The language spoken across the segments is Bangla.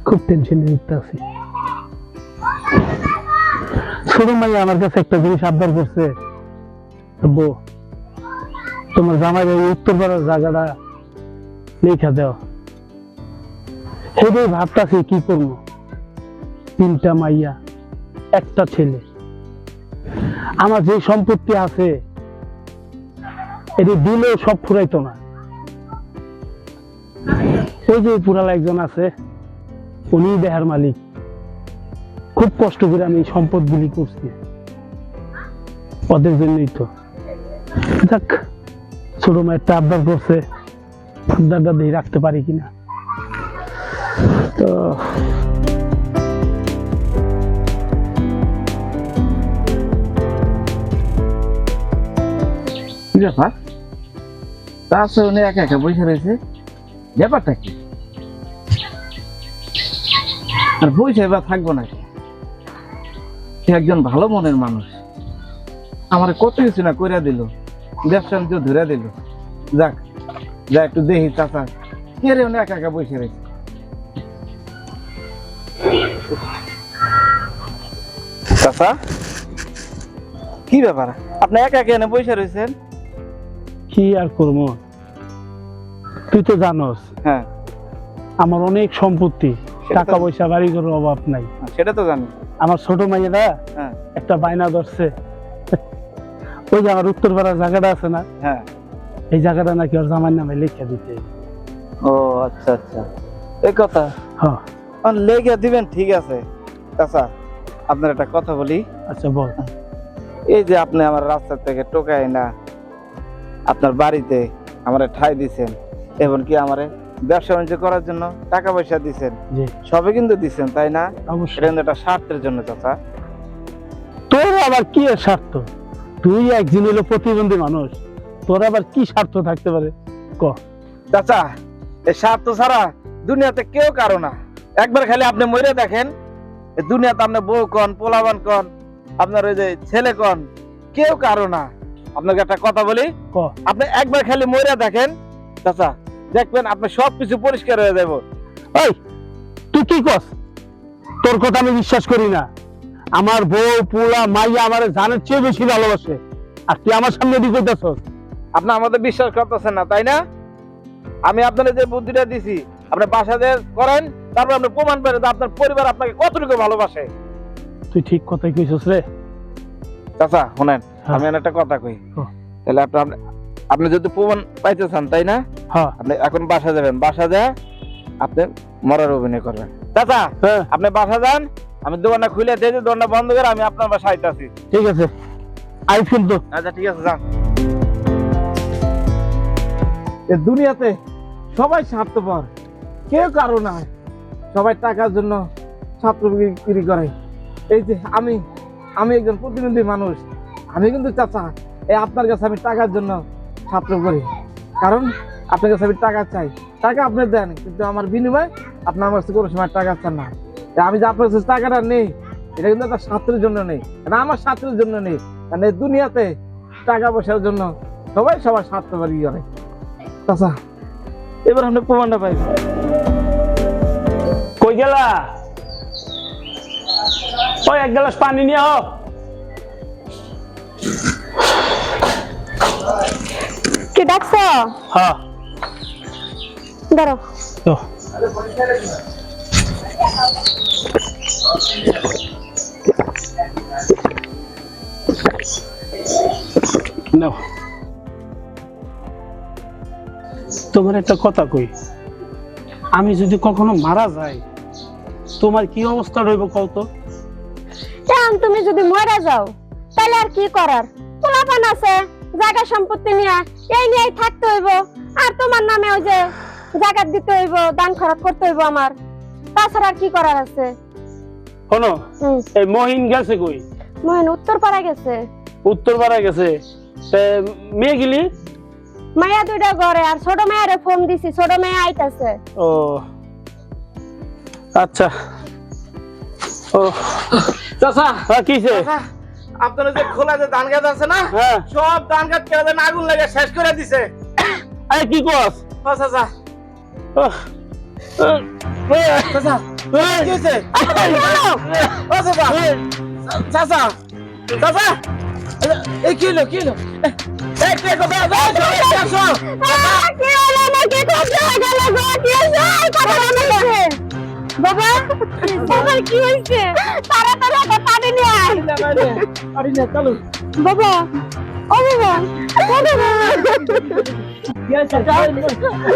খুব টেনশনে আছি। ছোট মাইয়া আমার কাছে একটা জিনিস আবদার করছে, আব্বু তোমার জামাই ওই উত্তরপাড়ার জায়গাটা লেখা দাও। সেটাই ভাবতাছি কি করবো, 3টা মাইয়া 1টা ছেলে, আমার যে সম্পত্তি আছে এটি দিলেও সব ফুরাইতো না। ওই যে পুরাল একজন আছে, উনি দেহার মালিক। খুব কষ্ট করে আমি সম্পদ গুলি করছি, ওদের জন্যই তো। যাক, ছোট মায়েরটা আবদার করছে, আবদারটা দিয়ে রাখতে পারি কিনা। তো ব্যাপার তার উনি একা একা বসে রয়েছে, ব্যাপারটা কি? আর বসে বা থাকবো নাকি? সে একজন ভালো মনের মানুষ, আমার কত কিছু না কইরা দিল, ব্যবসা বাণিজ্য ধরে দিল। যাক, যা একটু দেখি চাচা কে রে উনি একা একা বসে রয়েছে। চাচা, কি ব্যাপার আপনি একা একা এনে বসে রয়েছেন? কি আর করবো, তুই তো জানোস হ্যাঁ, আমার অনেক সম্পত্তি, সেটা টাকা তো- পয়সা বাড়ি ঘরের অভাব নাই। সেটা তো জানি। আমার ছোট মাইয়েরা হ্যাঁ একটা বায়না ধরছে, ওই যে আমার উত্তরপাড়ার জায়গাটা আছে না, হ্যাঁ। এই জায়গাটা নাকি ওর জামাইয়ের নামে লিখে দিতে। ও আচ্ছা আচ্ছা, এই কথা। হ্যাঁ, লেগে দিবেন, ঠিক আছে। চাচা, আপনার একটা কথা বলি। আচ্ছা বল। এই যে আপনি আমার রাস্তা থেকে টোকাই না আপনার বাড়িতে আমার ঠাই দিছেন, এমনকি আমার ব্যবসা বাণিজ্য করার জন্য টাকা পয়সা দিছেন, জি সবে কিন্তু দিছেন, তাই না? অবশ্যই। এটা কিন্তু একটা স্বার্থের জন্য চাচা। তোর আবার কি এর স্বার্থ? তুই একজন হলো প্রতিবন্ধী মানুষ, তোর আবার কি স্বার্থ থাকতে পারে ক? চাচা, এই স্বার্থ ছাড়া দুনিয়াতে কেউ কারো না। একবার খালি আপনি মরে দেখেন, এই দুনিয়াতে আপনার বউ কন, পোলাবান কন, আপনার ওই যে ছেলে কন, কেউ কারো না। আপনাকে একটা কথা বলি, ক আপনি একবার খালি মরে দেখেন চাচা, দেখবেন আপনার সবকিছু পরিষ্কার হয়ে যাবে। এই তুই কি কস? তোর কথা আমি বিশ্বাস করি না। আমার বউ পোলা মাইয়া আমার জানের চেয়ে বেশি ভালোবাসে, আর তুই আমার সামনে দিয়ে কইতাছস? আপনি আমাদের বিশ্বাস করতেছেন না, তাই না? আমি আপনার যে বুদ্ধিটা দিছি, আপনি বাসাতে করেন, তারপর আপনি প্রমাণ করেন যে আপনার পরিবার আপনাকে কতটুকু ভালোবাসে। তুই ঠিক কথাই কইছস রে। চাচা শোনেন, হ্যাঁ। আমি একটা কথা কই, হ্যাঁ। তাহলে আপনি যদি প্রমাণ পাইতে চান, তাই না? হ্যাঁ আপনি এখন বাসা যাবেন, বাসা যা আপনি মরার অভিনয় করবেন। চাচা, হ্যাঁ, আপনি বাসা যান, আমি দোকানটা খুলে দিয়েছি, দোকানটা বন্ধ করে আমি আপনার বাসায় আইতাছি। ঠিক আছে, আই কিন্তু। আচ্ছা ঠিক আছে, যান। এ দুনিয়াতে সবাই স্বার্থপর, কেউ কারো না। সবাই টাকার জন্য ছাত্র বিক্রি করে। এই যে আমি একজন প্রতিবন্ধী মানুষ, আমি কিন্তু চাচা এই আপনার কাছে আমি টাকার জন্য ছাত্র করি, কারণ আপনার কাছে আমি টাকা চাই। টাকা আপনি দেন, কিন্তু আমার বিনিময়ে আপনার আমার কাছে কোনো সময় টাকা চান না। আমি যে আপনার কাছে টাকাটা নেই, এটা কিন্তু একটা ছাত্রের জন্য নেই, এটা আমার ছাত্রের জন্য নেই। কারণ এই দুনিয়াতে টাকা পয়সার জন্য সবাই সবার স্বার্থপর করে। চাচা, এবার আপনি প্রমাণটা পাইবেন। কই গেলা? ওই এক গ্লাস পানি নিয়ে আও। কি ডাকছো? হ্যাঁ দাঁড়াও। তো নাও, তোমার একটা কথা কই, আমি যদি কখনো মারা যাই তোমার কি অবস্থা রইব কও তো? এখন তুমি যদি মরে যাও তাহলে আর কি করার? পোলাপান আছে, জায়গা সম্পত্তি নিয়ে এই নিয়েই থাকতে হইব, আর তোমার নামে ওই যে জায়গা দিতে হইব, দান খরচ করতে হইব আমার। তাছাড়া আর কি করার আছে? শোনো, এই মহিন গেছে কই? মহিন উত্তর পাড়া গেছে। উত্তর পাড়া গেছে। মেয়ে গেলি? মায়া দুইটা ঘরে, আর ছোট মেয়েরে ফোন দিছি, ছোট মেয়ে আইতাছে। ও আচ্ছা। ও চাচা, কিছে? আপনার যে খোলা যে ধান গাছ আছে না, হ্যাঁ, সব ধান গাছ কেন আগুন লাগে শেষ করে দিছে। আরে কি কস? চাচা, চাচা কি হয়েছে ও চাচা চাচা চাচা এই কি হলো এই কে কথা আসো কি হলো না কি করতে গেল গো কি হলো কথা বলে বাবা বাবা কি হইছে তাড়াতাড়ি একটা পানি নিয়ে আয় আরে না চলো বাবা ও বাবা কি আছে তোর কি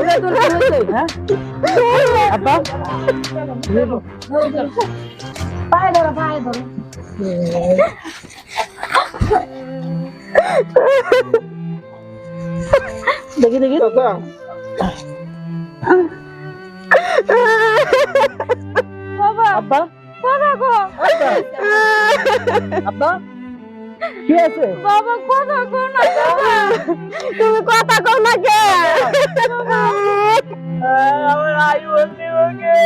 হয়েছে হ্যাঁ আব্বা পায়ে ধরো দেখি চাচা বাবা আব্বা কথা কো আব্বা কি আছে বাবা কথা কো না তুমি কথা কো না কে আমার আই বলতে ওকে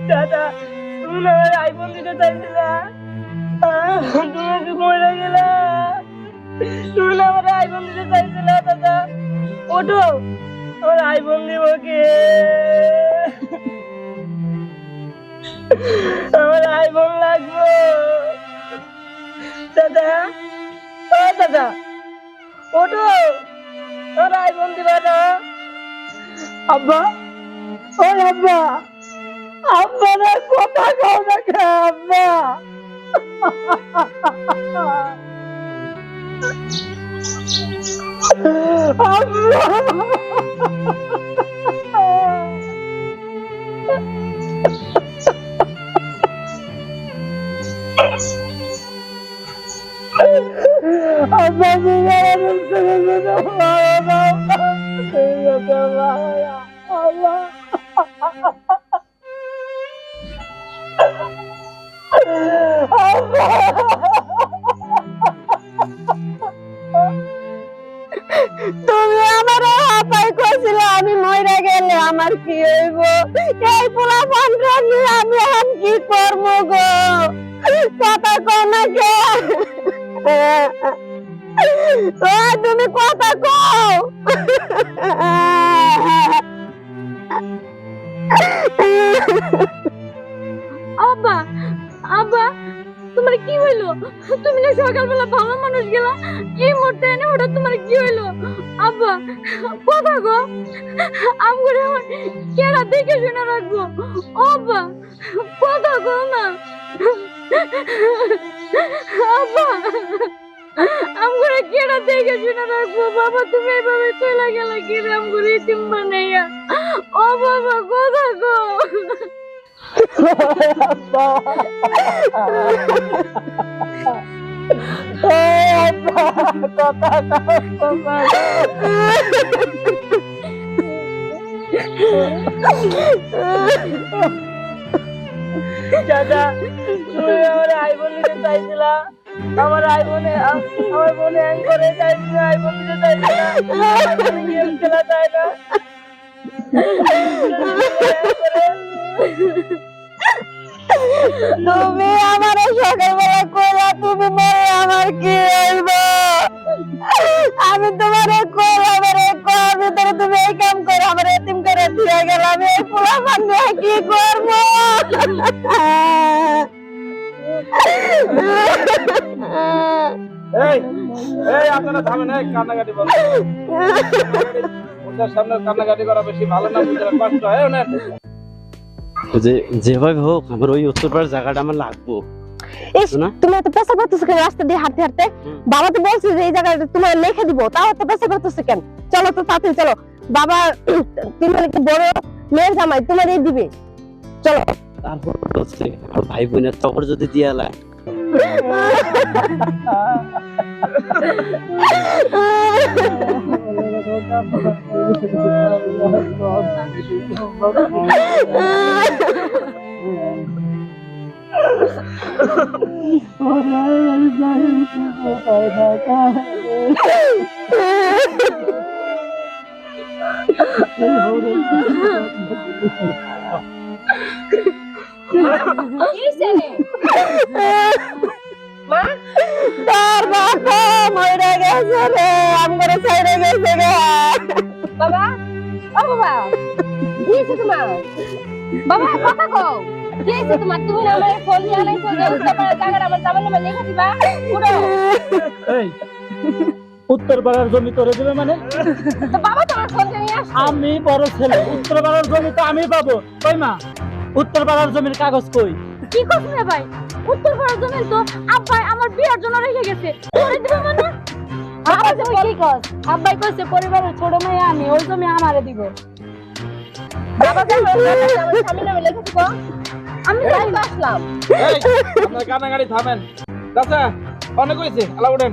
দাদা তুমি না আমার আই বলতে চাইছিলা তুমি তো মরে গেলা তুমি না আমার আই বলতে চাইছিলা দাদা ওঠো আমার আই বলতে ওকে আমার আই বল লাগবো দাদা ও দাদা ওঠো আমার আই বলতে দাদা আব্বা ও আব্বা আব্বা না কথা কও না কে আব্বা তুমি আমার হাপাই কইছিলে আমি মইরা গেলে আমার কি হইব এই পোলা পান্ডা নিয়ে আমি এখন কি করব গো কথা কও না কে ও তুমি কথা কও আব্বা আব্বা তোমার কি হইলো তুমি না সকালবেলা ভালো মানুষ গেলা এই মুহূর্তে এনে হঠাৎ তোমার কি হইলো আব্বা কথা গো আমগুলো কেডা দেখে শুনে রাখবো আব্বা কথা গো না আব্বা আমগুলো কেডা দেখে শুনে রাখবো বাবা তুমি এইভাবে চলে গেলে কি রে আমগুলো ইতিম বানাইয়া ও বাবা কথা গো দাদা তুমি আমার আই বলতে চাইছিলা আমার আই বোনে আমার বোনে হ্যাং করে চাইছিল আই বলতে চাইছিলা গেম খেলা চাই না তুমি আমার সকালবেলা কইলা তুমি মরে আমার কি হইব আমি তোমারে কইলাম রে কোন ভিতরে তুমি এই কাম করে আমার এতিম করে দিয়ে গেলাম এই পোলা বান্ধে কি করব এই এই আপনারা থামেন এই কান্নাকাটি বন্ধ ওদের সামনে কান্নাকাটি করা বেশি ভালো না বুঝলে কষ্ট হয় না যে যেভাবে হোক আমার ওই উত্তরপাড়ার জায়গাটা আমার লাগবো না তুমি এত পেশা করতেছো কেন রাস্তা দিয়ে হাঁটতে হাঁটতে বাবা তো বলছে যে এই জায়গাটা তোমার লিখে দিব তাও এত পেশা করতেছো কেন চলো তো তাড়াতাড়ি চলো বাবা তুমি একটা বড় মেয়ের জামাই তোমারই দিবে চলো তারপর হচ্ছে আর ভাই বোনের তখন যদি দিয়া লাগে তার বাবা মরে গেছে রে আমরা ছেড়ে গেছে রে বাবা ও বাবা কি হয়েছে তোমার বাবা কথা কও কি হইছে তোমার? তুমি না আমার ফোন নিয়ে আনাইছো যে উত্তরপাড়ার জায়গাটা আমার জামার নামে লেখা দিবা? উড়ো। এই উত্তর পাড়ার জমি তোরে দেবে মানে? তো বাবা তোমার ফোনটা নিয়ে আসো। আমি বড় ছেলে, উত্তর পাড়ার জমি তো আমি পাবো। কই মা, উত্তর পাড়ার জমির কাগজ কই? কি করছ রে ভাই? উত্তরপাড়ার জমি তো আব্বাই আমার বিয়ের জন্য রেখে গেছে। তোরে দিবে মানে? বাবা তুমি কি কস? আব্বাই কইছে পরিবারের ছোট মেয়ে আমি, ওই জমি আমারে দিব। বাবা যা আমার স্বামীর নামে লেখা দিব। আমি যাই তো আসলাম। এই আপনার কানাগাড়ি থামেন। চাচা অনেক হয়েছে, আলা উঠেন।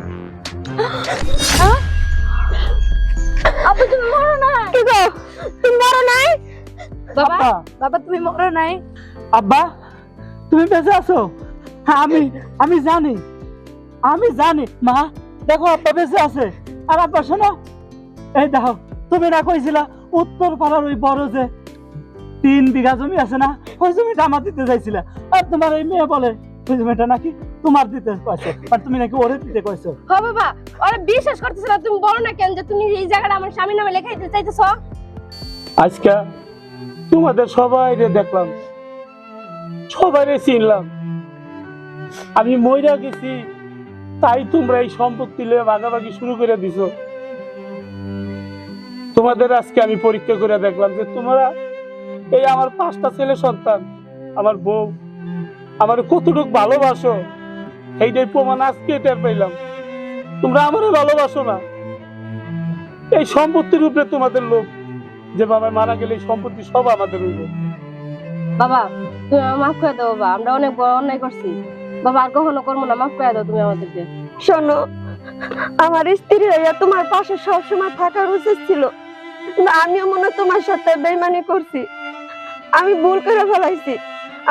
আপু তুমি মরো নাই? কি গো? তুমি মরো নাই? বাবা আব্বা। বাবা তুমি মরো নাই? আব্বা তুমি বেঁচে আছো? হ্যাঁ, আমি জানি মা। দেখো আব্বা বেঁচে আছে। আর আব্বা শোনো, এই দেখো তুমি না কইছিলা উত্তর পাড়ার ওই বড় যে 3 বিঘা জমি আছে না, ওই জমিটা আমার দিতে চাইছিলা। আর তোমার এই মেয়ে বলে ওই জমিটা নাকি তোমার দিতে কইছো, আর তুমি নাকি ওরে দিতে কইছো। হ বাবা, ওরা বিশ্বাস করতেছ না। তুমি বলো না কেন যে তুমি এই জায়গাটা আমার স্বামীর নামে লেখা দিতে চাইতেছ? আজকে তোমাদের সবাইরে দেখলাম, সবাইরে চিনলাম। আমি মইরা গেছি তাই তোমরা এই সম্পত্তি লয়ে ভাগাভাগি শুরু করে দিছো। তোমাদের আজকে আমি পরীক্ষা করে দেখলাম যে তোমরা এই আমার 5টা ছেলে সন্তান, আমার বউ, আমার কতটুকু ভালোবাসো সেইটাই প্রমাণ আজকে টের পাইলাম। তোমরা আমারও ভালোবাসো না। এই সম্পত্তির উপরে তোমাদের লোভ, যে বাবা মারা গেলে এই সম্পত্তি সব আমাদের হইব। বাবা তুমি আমাকে মাফ করে দাও বাবা, আমরা অনেক বড় অন্যায় করছি বাবা, আর কখনো করবো না। মাফ করে দাও তুমি আমাদেরকে। শোনো, আমার স্ত্রী হইয়া তোমার পাশে সবসময় থাকার উচিত ছিল। কিন্তু আমিও মনে হয় তোমার সাথে বেইমানি করছি। আমি ভুল করে ফেলাইছি,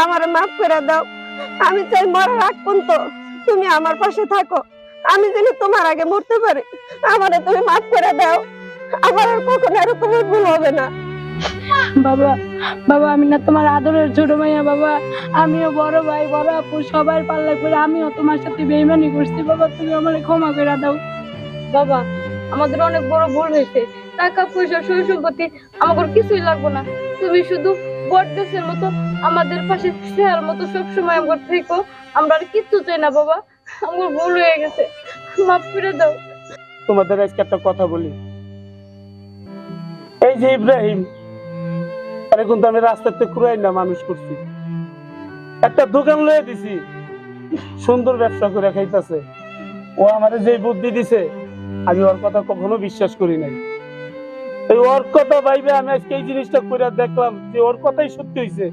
আমার মাফ করে দাও। আমি চাই মরার আগ পর্যন্ত তুমি আমার পাশে থাকো। আমি যেন তোমার আগে মরতে পারি। আমারে তুমি মাফ করে দাও। আমার আর কখনো এরকম ভুল হবে না। বাবা বাবা আমি না তোমার আদরের ছোট মাইয়া বাবা, আমিও বড় ভাই বড় আপু সবাই পাল্লা করে আমিও তোমার সাথে বেইমানি করছি বাবা, তুমি আমারে ক্ষমা করে দাও। বাবা আমাদের অনেক বড় ভুল হয়েছে। টাকা পয়সা সই সম্পত্তি আমাদের কিছুই লাগবে না। তুমি শুধু বড়দেশের মতো আমাদের পাশে শেয়ার মতো সবসময় আমার থেকো। আমরা আর কিচ্ছু চাই না বাবা, আমার ভুল হয়ে গেছে, মাফ করে দাও। তোমাদের আজকে একটা কথা বলি। এই যে ইব্রাহিম, আরে কিন্তু আমি রাস্তাতে কুড়াই না মানুষ করছি, একটা দোকান লয়ে দিছি, সুন্দর ব্যবসা করে খাইতেছে। ও আমারে যে বুদ্ধি দিছে আমি ওর কথা কখনো বিশ্বাস করি নাই। এই ওর কথা ভাইবে আমি আজকে এই জিনিসটা করে দেখলাম যে ওর কথাই সত্যি হয়েছে।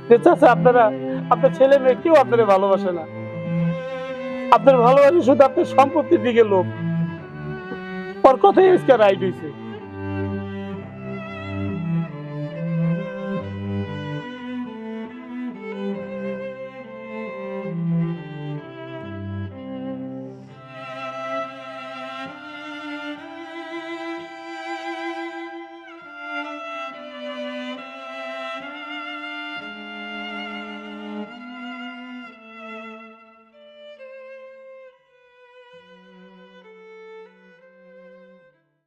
যে চাচা আপনার ছেলে মেয়ে কেউ আপনারা ভালোবাসে না, আপনার ভালোবাসে শুধু আপনার সম্পত্তির দিকে লোক। ওর কথাই আজকে রাইট হয়েছে।